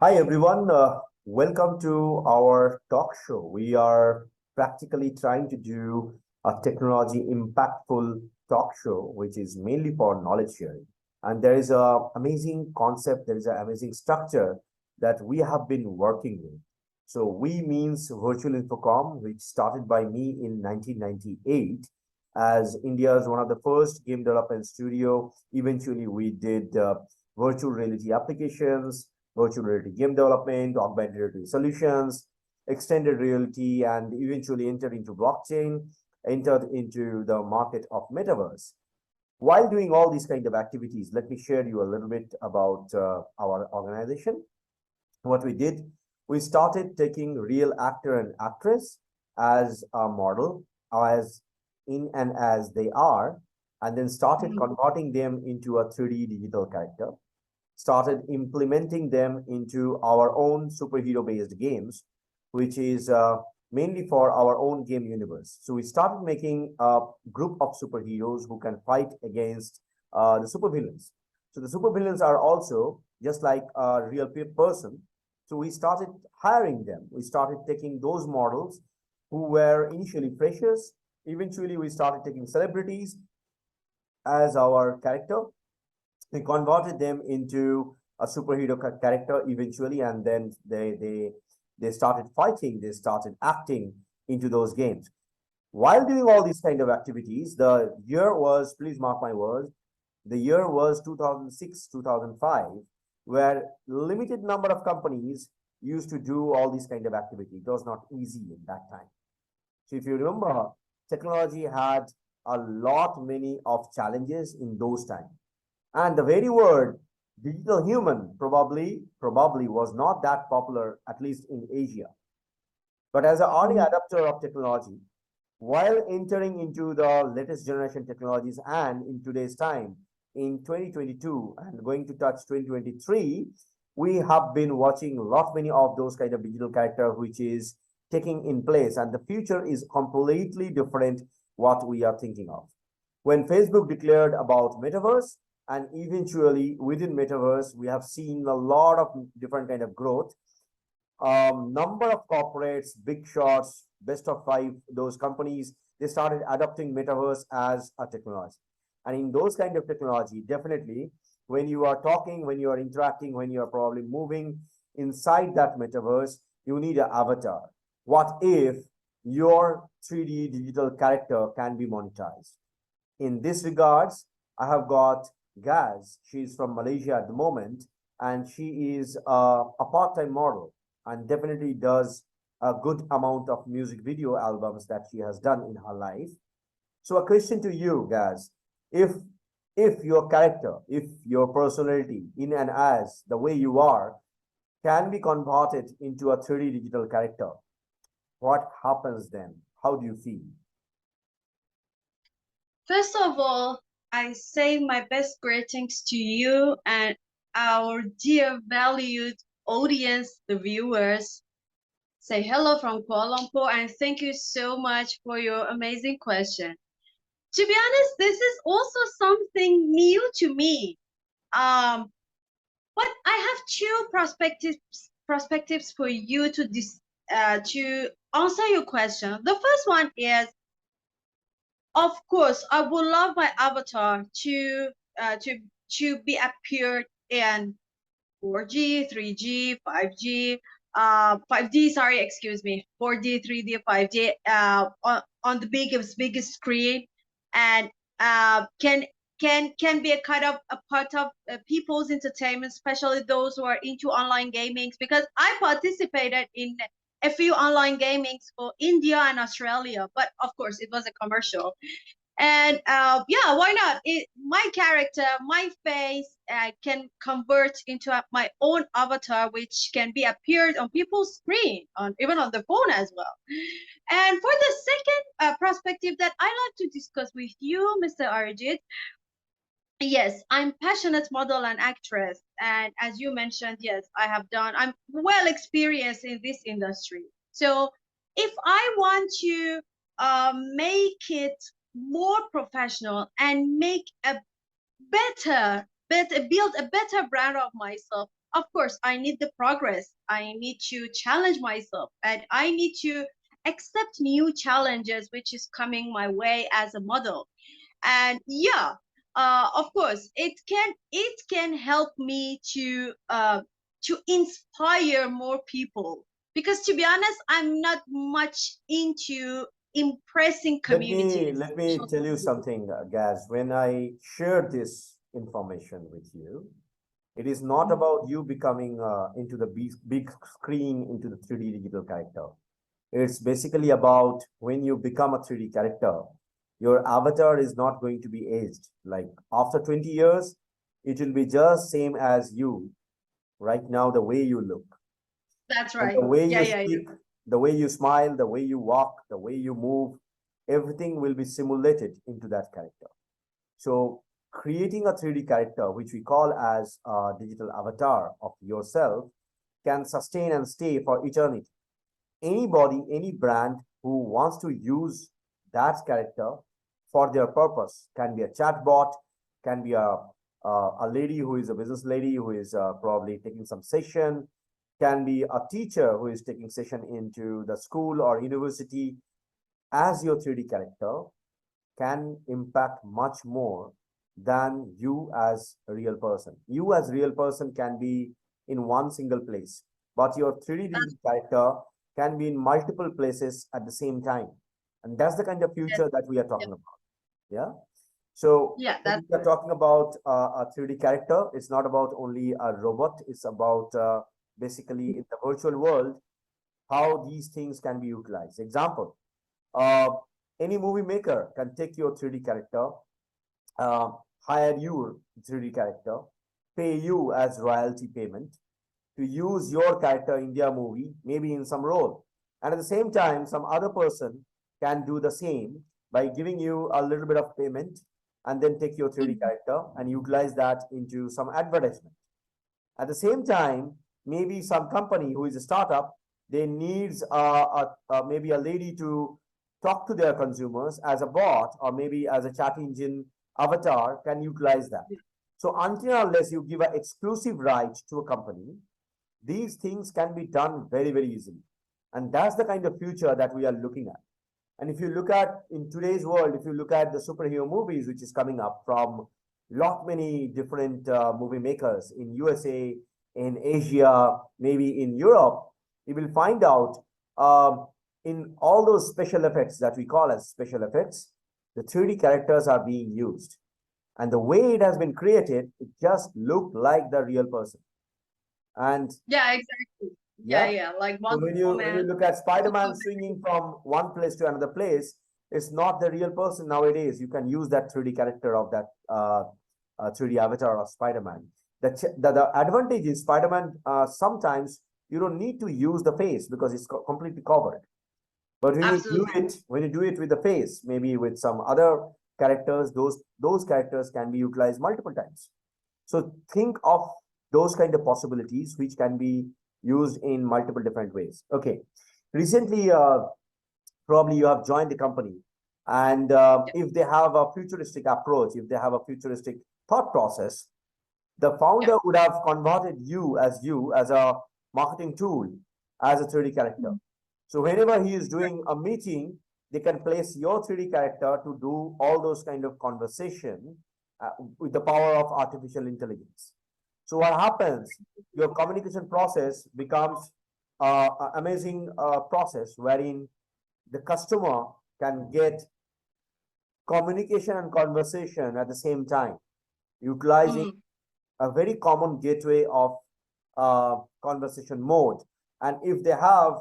Hi everyone, welcome to our talk show. We are practically trying to do a technology impactful talk show, which is mainly for knowledge sharing. And there is a amazing concept, there is an amazing structure that we have been working with. So we means Virtual Infocom, which started by me in 1998 as India's one of the first game development studio. Eventually, we did virtual reality applications, virtual reality game development, augmented reality solutions, extended reality, and eventually entered into blockchain, entered into the market of Metaverse. While doing all these kind of activities, let me share you a little bit about our organization. What we did, we started taking real actor and actress as a model, as in and as they are, and then started converting them into a 3D digital character, started implementing them into our own superhero based games, which is mainly for our own game universe. So we started making a group of superheroes who can fight against the supervillains. So the supervillains are also just like a real person. So we started hiring them. We started taking those models who were initially freshers. Eventually, we started taking celebrities as our character. We converted them into a superhero character eventually, and then they started fighting, they started acting into those games. While doing all these kind of activities, the year was, please mark my words, the year was 2006, 2005, where limited number of companies used to do all these kind of activity. It was not easy at that time. So if you remember, technology had a lot many of challenges in those times. And the very word digital human probably was not that popular, at least in Asia. But as an early adopter of technology, while entering into the latest generation technologies and in today's time, in 2022 and going to touch 2023, we have been watching a lot many of those kind of digital character which is taking in place, and the future is completely different what we are thinking of. When Facebook declared about Metaverse, and eventually within Metaverse, we have seen a lot of different kind of growth. Number of corporates, big shots, best of five, those companies, they started adopting Metaverse as a technology. And in those kind of technology, definitely, when you are talking, when you are interacting, when you are probably moving inside that Metaverse, you need an avatar. What if your 3D digital character can be monetized? In this regards, I have got Gaz. She's from Malaysia at the moment, and she is a part-time model and definitely does a good amount of music video albums that she has done in her life. So a question to you, Gaz, if if your character, if your personality in and as the way you are can be converted into a 3D digital character, what happens then? How do you feel? First of all, I say my best greetings to you and our dear valued audience, the viewers. Say hello from Kuala Lumpur and thank you so much for your amazing question. To be honest, this is also something new to me. Um, but I have two perspectives for you to answer your question. The first one is, of course, I would love my avatar uh, to to be appeared in 4G, 3G, 5G, 5D. Sorry, excuse me, 4D, 3D, 5D, on the biggest screen, and can be a kind of a part of people's entertainment, especially those who are into online gaming. Because I participated in a few online gamings for India and Australia, but of course it was a commercial. And yeah, why not? My character, my face can convert into my own avatar, which can be appeared on people's screen, on even on the phone as well. And for the second perspective that I like to discuss with you, Mr. Arijit, yes, I'm passionate model and actress, and as you mentioned, yes, I'm well experienced in this industry. So if I want to make it more professional and make a better build a better brand of myself, of course, I need the progress. I need to challenge myself, and I need to accept new challenges which is coming my way as a model. And yeah, of course, it can help me to inspire more people, because to be honest, I'm not much into impressing communities. Let me tell you something, Gaz. When I share this information with you, it is not Mhm. about you becoming into the big screen, into the 3D digital character. It's basically about when you become a 3D character, your avatar is not going to be aged. Like after 20 years, it will be just same as you right now, the way you look That's and the right. way Yeah, you yeah, yeah. speak, the way you smile, the way you walk, the way you move, everything will be simulated into that character. So creating a 3D character, which we call as a digital avatar of yourself, can sustain and stay for eternity. Anybody, any brand who wants to use that character for their purpose, can be a chatbot, can be a lady who is a business lady who is probably taking some session, can be a teacher who is taking session into the school or university as your 3D character, can impact much more than you as a real person. You as a real person can be in one single place, but your 3D That's digital character can be in multiple places at the same time. And that's the kind of yes, future that we are yeah, talking about. Yeah. So yeah. when That's we are talking about a 3D character, it's not about only a robot. It's about basically in the virtual world, how these things can be utilized. Example, uh, any movie maker can take your 3D character, uh, hire your 3D character, pay you as royalty payment to use your character in their movie, maybe in some role. And at the same time, some other person can do the same by giving you a little bit of payment and then take your 3D mhm. character and utilize that into some advertisement. At the same time, maybe some company who is a startup, they needs maybe a lady to talk to their consumers as a bot or maybe as a chat engine avatar can utilize that. So until unless you give an exclusive right to a company, these things can be done very, very easily. And that's the kind of future that we are looking at. And if you look at in today's world, if you look at the superhero movies, which is coming up from lot many different movie makers in USA, in Asia, maybe in Europe, you will find out in all those special effects that we call as special effects, the 3D characters are being used. And the way it has been created, it just looked like the real person. And Yeah, exactly. Yeah, yeah, yeah. Like so Wonder when you Woman, look at Spider-Man Superman. swinging from one place to another place, it's not the real person nowadays. You can use that 3D character of that 3D avatar of Spider-Man. The advantage is Spider-Man sometimes you don't need to use the face because it's completely covered. But Absolutely. when you do it with the face, maybe with some other characters, those characters can be utilized multiple times. So think of those kind of possibilities which can be used in multiple different ways. Okay. Recently, probably you have joined the company, and Yeah. if they have a futuristic approach, if they have a futuristic thought process, the Yeah. founder would have converted you as a marketing tool, as a 3D character. Mhm. So whenever he is doing a meeting, they can place your 3D character to do all those kind of conversation with the power of artificial intelligence. So what happens? Your communication process becomes an amazing process wherein the customer can get communication and conversation at the same time, utilizing Mhm. a very common gateway of conversation mode. And if they have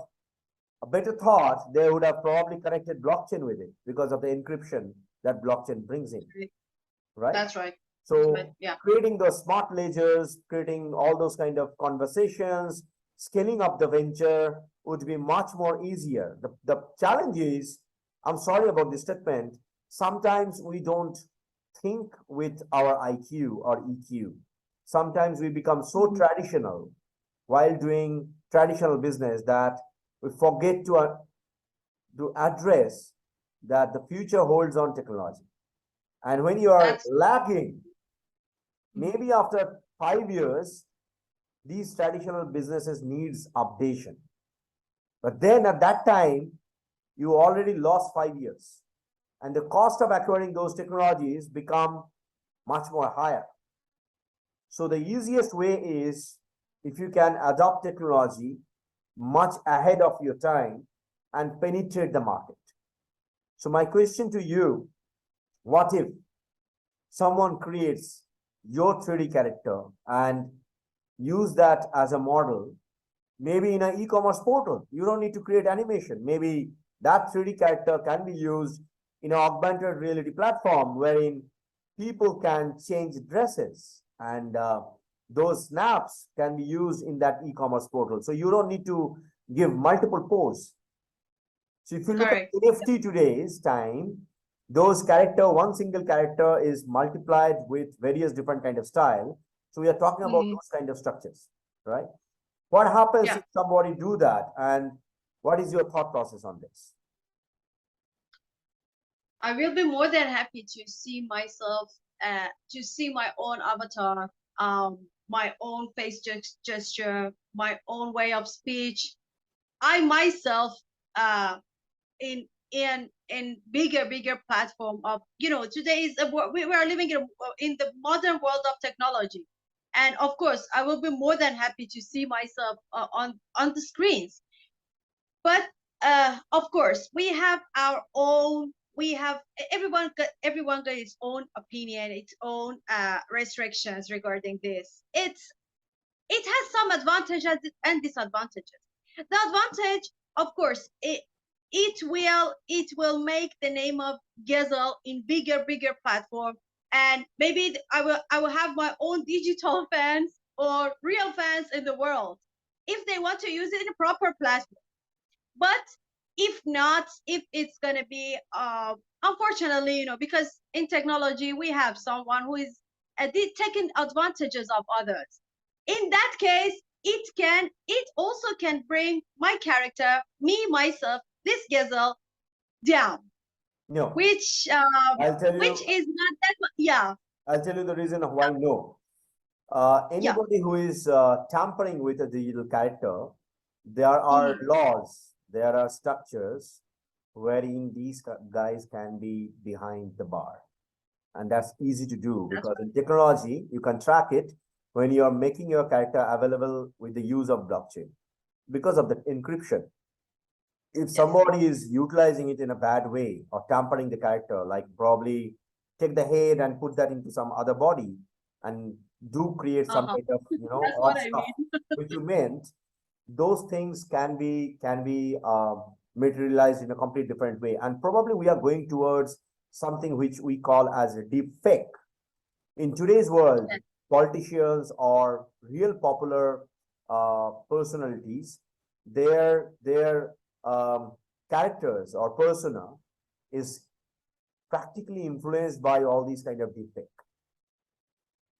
a better thought, they would have probably connected blockchain with it because of the encryption that blockchain brings in, Right. right? That's right. That's right. So Yeah. creating those smart ledgers, creating all those kind of conversations, scaling up the venture would be much more easier. The challenge is, I'm sorry about this statement, sometimes we don't think with our IQ or EQ. Sometimes we become so Mhm. traditional while doing traditional business that we forget to address that the future holds on technology. And when you are That's lagging, mhm. maybe after 5 years, these traditional businesses needs updation. But then at that time, you already lost 5 years. And the cost of acquiring those technologies become much more higher. So the easiest way is if you can adopt technology much ahead of your time and penetrate the market. So my question to you, what if someone creates your 3D character and use that as a model, maybe in an e-commerce portal? You don't need to create animation. Maybe that 3D character can be used in an augmented reality platform wherein people can change dresses, and those snaps can be used in that e-commerce portal. So you don't need to give multiple posts. So if you look at Correct. NFT today's time, those character, one single character is multiplied with various different kind of style. So we are talking about Mhm. those kind of structures, right? What happens Yeah. if somebody do that, and what is your thought process on this? I will be more than happy to see myself, to see my own avatar, my own face gesture, my own way of speech. I myself, uh, in bigger platform of, today is we are living in the modern world of technology, and of course I will be more than happy to see myself on the screens. But of course we have our own, we have everyone got its own opinion, its own restrictions regarding this. It has some advantages and disadvantages. The advantage, of course, it will make the name of Gezel in bigger platform, and maybe I will have my own digital fans or real fans in the world if they want to use it in a proper platform. But if not, if it's gonna be unfortunately, because in technology we have someone who is taking advantages of others. In that case, it also can bring my character, me myself, this Gezel, down, No, which I'll tell which you, is not that yeah. I'll tell you the reason of why no. Yeah. Anybody who is tampering with a digital character, there are Mhm. laws, there are structures wherein these guys can be behind the bar. And that's easy to do That's because in technology, you can track it when you're making your character available with the use of blockchain because of the encryption. If yes. somebody is utilizing it in a bad way or tampering the character, like probably take the head and put that into some other body and do create some Uh-huh. kind of That's odd what I stuff mean. which you meant, those things can be materialized in a complete different way, and probably we are going towards something which we call as a deep fake in today's world. Yes. Politicians or real popular personalities, their characters or persona is practically influenced by all these kind of deepfake.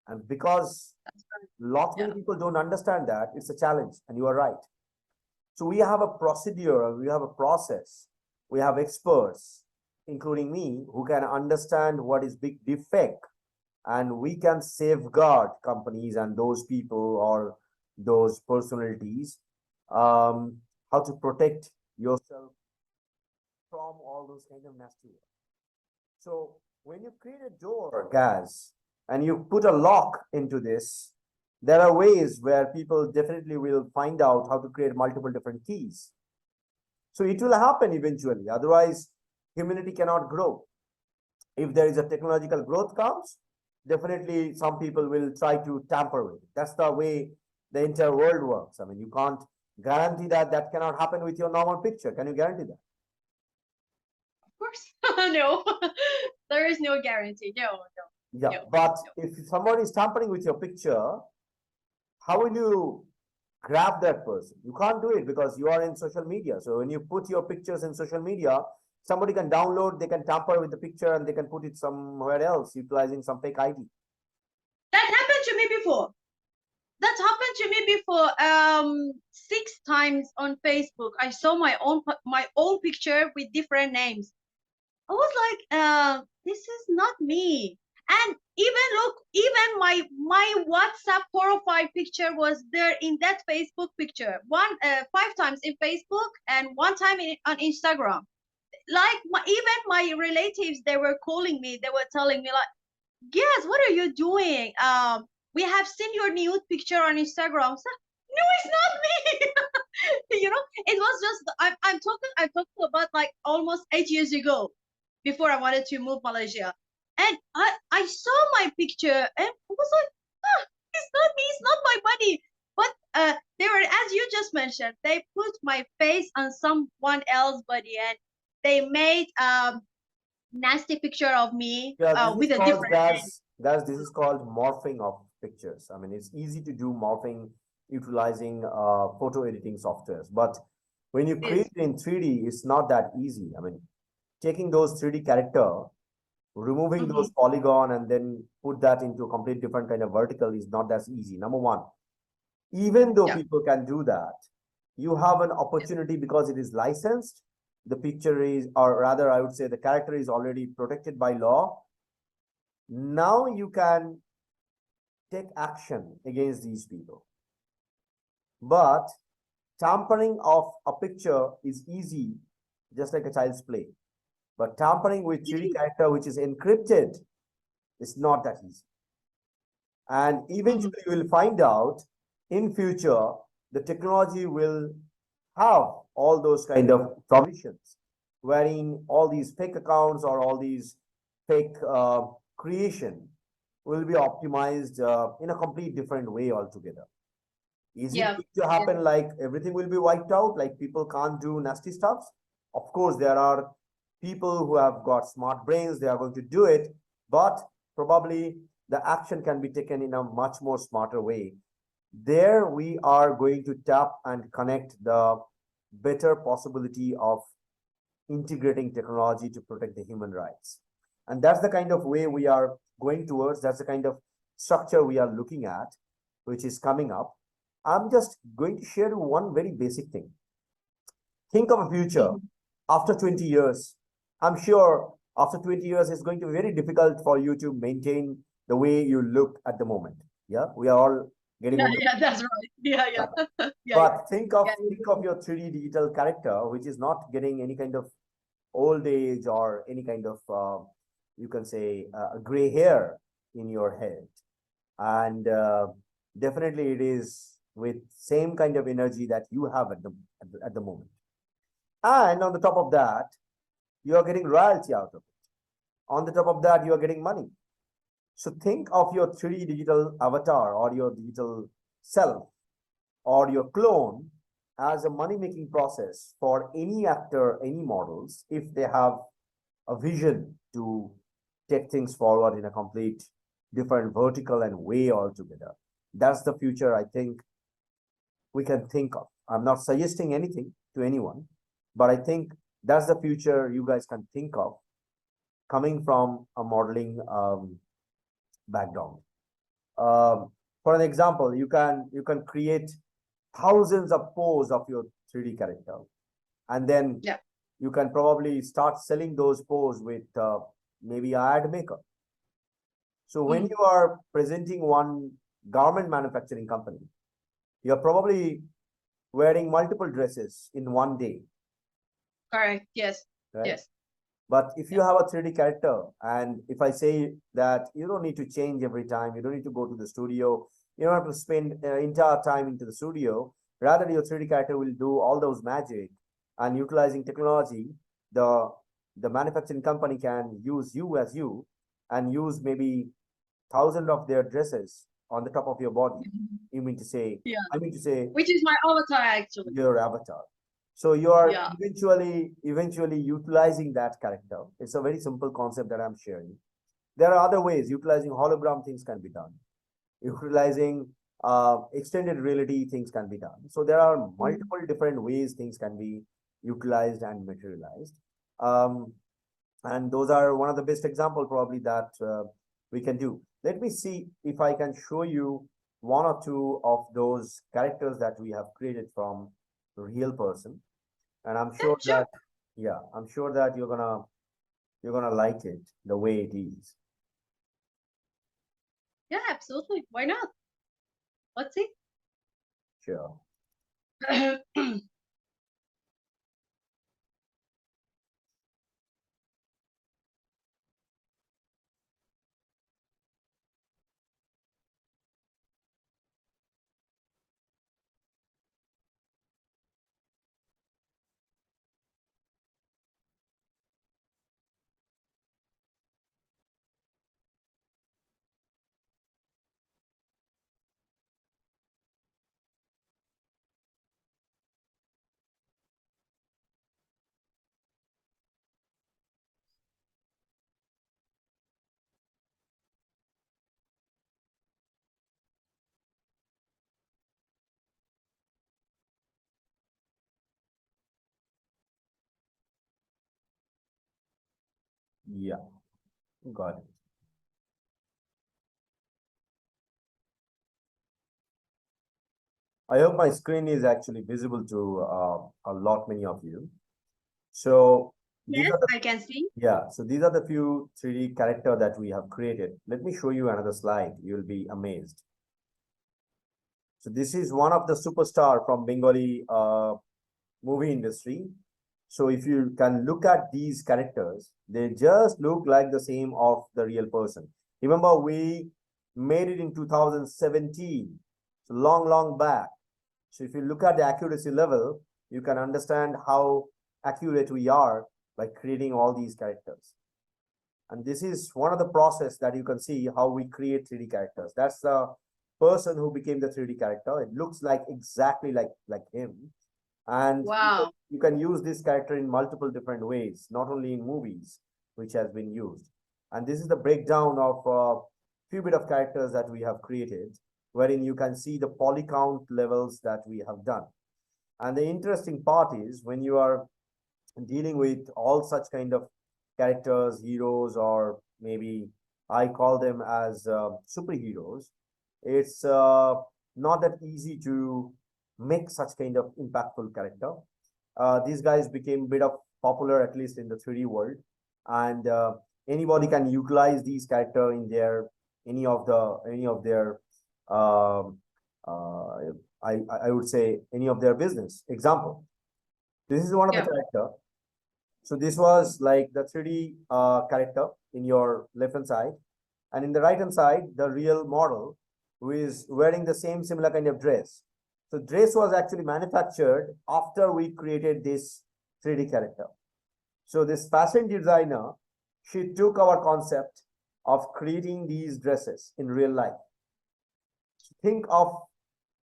And because That's right. lot many Yeah. people don't understand that, it's a challenge, and you are right. So we have a procedure, we have a process, we have experts, including me, who can understand what is big deepfake, and we can safeguard companies and those people or those personalities, um, how to protect yourself from all those kind of nasty work. So when you create a door, guys, and you put a lock into this, there are ways where people definitely will find out how to create multiple different keys. So it will happen eventually. Otherwise, humanity cannot grow. If there is a technological growth comes, definitely some people will try to tamper with it. That's the way the entire world works. I mean, you can't guarantee that that cannot happen with your normal picture. Can you guarantee that? Of course. No. There is no guarantee. No, Yeah, no, but no. if somebody is tampering with your picture, how will you grab that person? You can't do it because you are in social media. So when you put your pictures in social media, somebody can download, they can tamper with the picture, and they can put it somewhere else utilizing some fake ID. That happened to me before. That happened to me before. 6 times on Facebook, I saw my own picture with different names. I was like, this is not me. And even look, even my WhatsApp profile picture was there in that Facebook picture. 5 times in Facebook and 1 time on Instagram. Like even my relatives, they were calling me. They were telling me like, "Yes, what are you doing? We have seen your nude picture on Instagram." So, no, it's not me. It was just I'm talking about like almost 8 years ago, before I wanted to move Malaysia, and I saw my picture and I was like, ah, it's not me, it's not my body. But they were, as you just mentioned, they put my face on someone else's body, and they made nasty picture of me Yeah, this with is a called different name. guys, this is called morphing of pictures. I mean, it's easy to do morphing utilizing photo editing softwares, but when you create This. it in 3D, it's not that easy. I mean, taking those 3D character, removing those Mm-hmm. polygon and then put that into a complete different kind of vertical is not that easy. Number one, even though Yeah. people can do that, you have an opportunity because it is licensed. The picture is, or rather, I would say the character is already protected by law. Now you can take action against these people. But tampering of a picture is easy, just like a child's play. But tampering with 3D character, which is encrypted, is not that easy. And Mm-hmm. eventually you will find out in future, the technology will have all those kind of provisions, wherein all these fake accounts or all these fake creation will be optimized in a complete different way altogether. Is it Yeah. going to Yeah. happen like everything will be wiped out, like people can't do nasty stuff? Of course, there are people who have got smart brains, they are going to do it, but probably the action can be taken in a much more smarter way. There we are going to tap and connect the better possibility of integrating technology to protect the human rights. And that's the kind of way we are going towards, that's the kind of structure we are looking at, which is coming up. I'm just going to share one very basic thing. Think of a future Mm-hmm. after 20 years. I'm sure after 20 years, it's going to be very difficult for you to maintain the way you look at the moment. Yeah, we are all getting Yeah, older. yeah, that's right. Yeah, Yeah. yeah. Yeah, yeah. But Yeah, think of your 3D digital character, which is not getting any kind of old age or any kind of you can say gray hair in your head, and definitely it is with same kind of energy that you have at the moment. And on the top of that, you are getting royalty out of it. On the top of that, you are getting money. So think of your 3D digital avatar or your digital self or your clone as a money making process for any actor, any models, if they have a vision to take things forward in a complete different vertical and way altogether. That's the future I think we can think of. I'm not suggesting anything to anyone, but I think that's the future you guys can think of coming from a modeling background. For an example, you can create thousands of pose of your 3D character, and then yeah. you can probably start selling those pose with maybe a ad maker. So when Mm-hmm. you are presenting one garment manufacturing company, you're probably wearing multiple dresses in one day, Correct. Yes. right? Yes. But if Yeah. you have a 3D character, and if I say that you don't need to change every time, you don't need to go to the studio, you don't have to spend entire time into the studio. Rather, your 3D character will do all those magic, and utilizing technology, the the manufacturing company can use you as you, and use maybe thousand of their dresses on the top of your body. Mhm. You mean to say, Yeah. I mean to say, Which is my avatar actually. your avatar. So you are Yeah. eventually utilizing that character. It's a very simple concept that I'm sharing. There are other ways utilizing hologram things can be done. Utilizing extended reality things can be done. So there are Mhm. multiple different ways things can be utilized and materialized. Um, and those are one of the best example probably that we can do. Let me see if I can show you one or two of those characters that we have created from a real person, and I'm Yeah, sure sure. that, yeah, I'm sure that you're gonna like it the way it is. Yeah, absolutely. Why not? Let's see. Sure. Yeah, got it. I hope my screen is actually visible to a lot many of you. So these Yes, are the I can see. yeah, so these are the few 3D character that we have created. Let me show you another slide. You'll be amazed. So this is one of the superstar from Bengali movie industry. So if you can look at these characters, they just look like the same of the real person. Remember, we made it in 2017, so long back. So if you look at the accuracy level, you can understand how accurate we are by creating all these characters. And this is one of the process that you can see how we create 3D characters. That's the person who became the 3D character. It looks like exactly like him. And Wow. you can use this character in multiple different ways, not only in movies, which has been used. And this is the breakdown of a few bit of characters that we have created, wherein you can see the poly count levels that we have done. And the interesting part is when you are dealing with all such kind of characters, heroes, or maybe I call them as superheroes, it's not that easy to make such kind of impactful character. These guys became a bit of popular, at least in the 3D world, and anybody can utilize these character in their any of their um, uh, I would say any of their business. Example, this is one of the Yeah. character. So this was like the 3D character in your left hand side, and in the right hand side, the real model who is wearing the same similar kind of dress. So dress was actually manufactured after we created this 3D character. So this fashion designer, she took our concept of creating these dresses in real life. Think of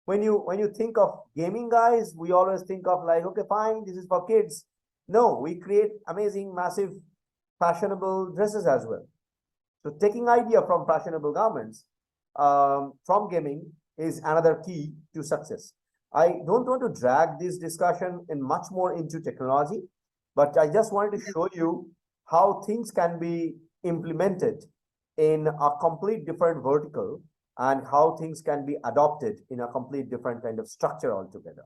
when you think of gaming guys, we always think of like, okay, fine, this is for kids. No, we create amazing, massive, fashionable dresses as well. So taking idea from fashionable garments from gaming is another key to success. I don't want to drag this discussion in much more into technology, but I just wanted to show you how things can be implemented in a complete different vertical and how things can be adopted in a complete different kind of structure altogether.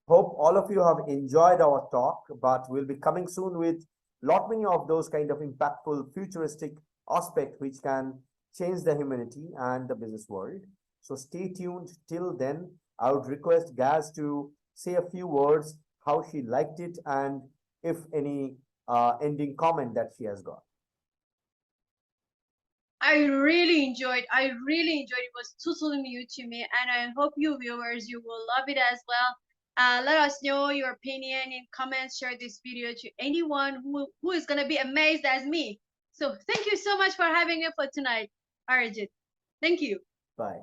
Hope all of you have enjoyed our talk, but we'll be coming soon with lot many of those kind of impactful futuristic aspect which can change the humanity and the business world. So stay tuned. Till then, I would request Gaz to say a few words how she liked it and if any ending comment that she has got. I really enjoyed. It was totally new to me, and I hope you viewers you will love it as well. Let us know your opinion in comments. Share this video to anyone who is gonna be amazed as me. So thank you so much for having me for tonight, Arjit. Thank you. Bye.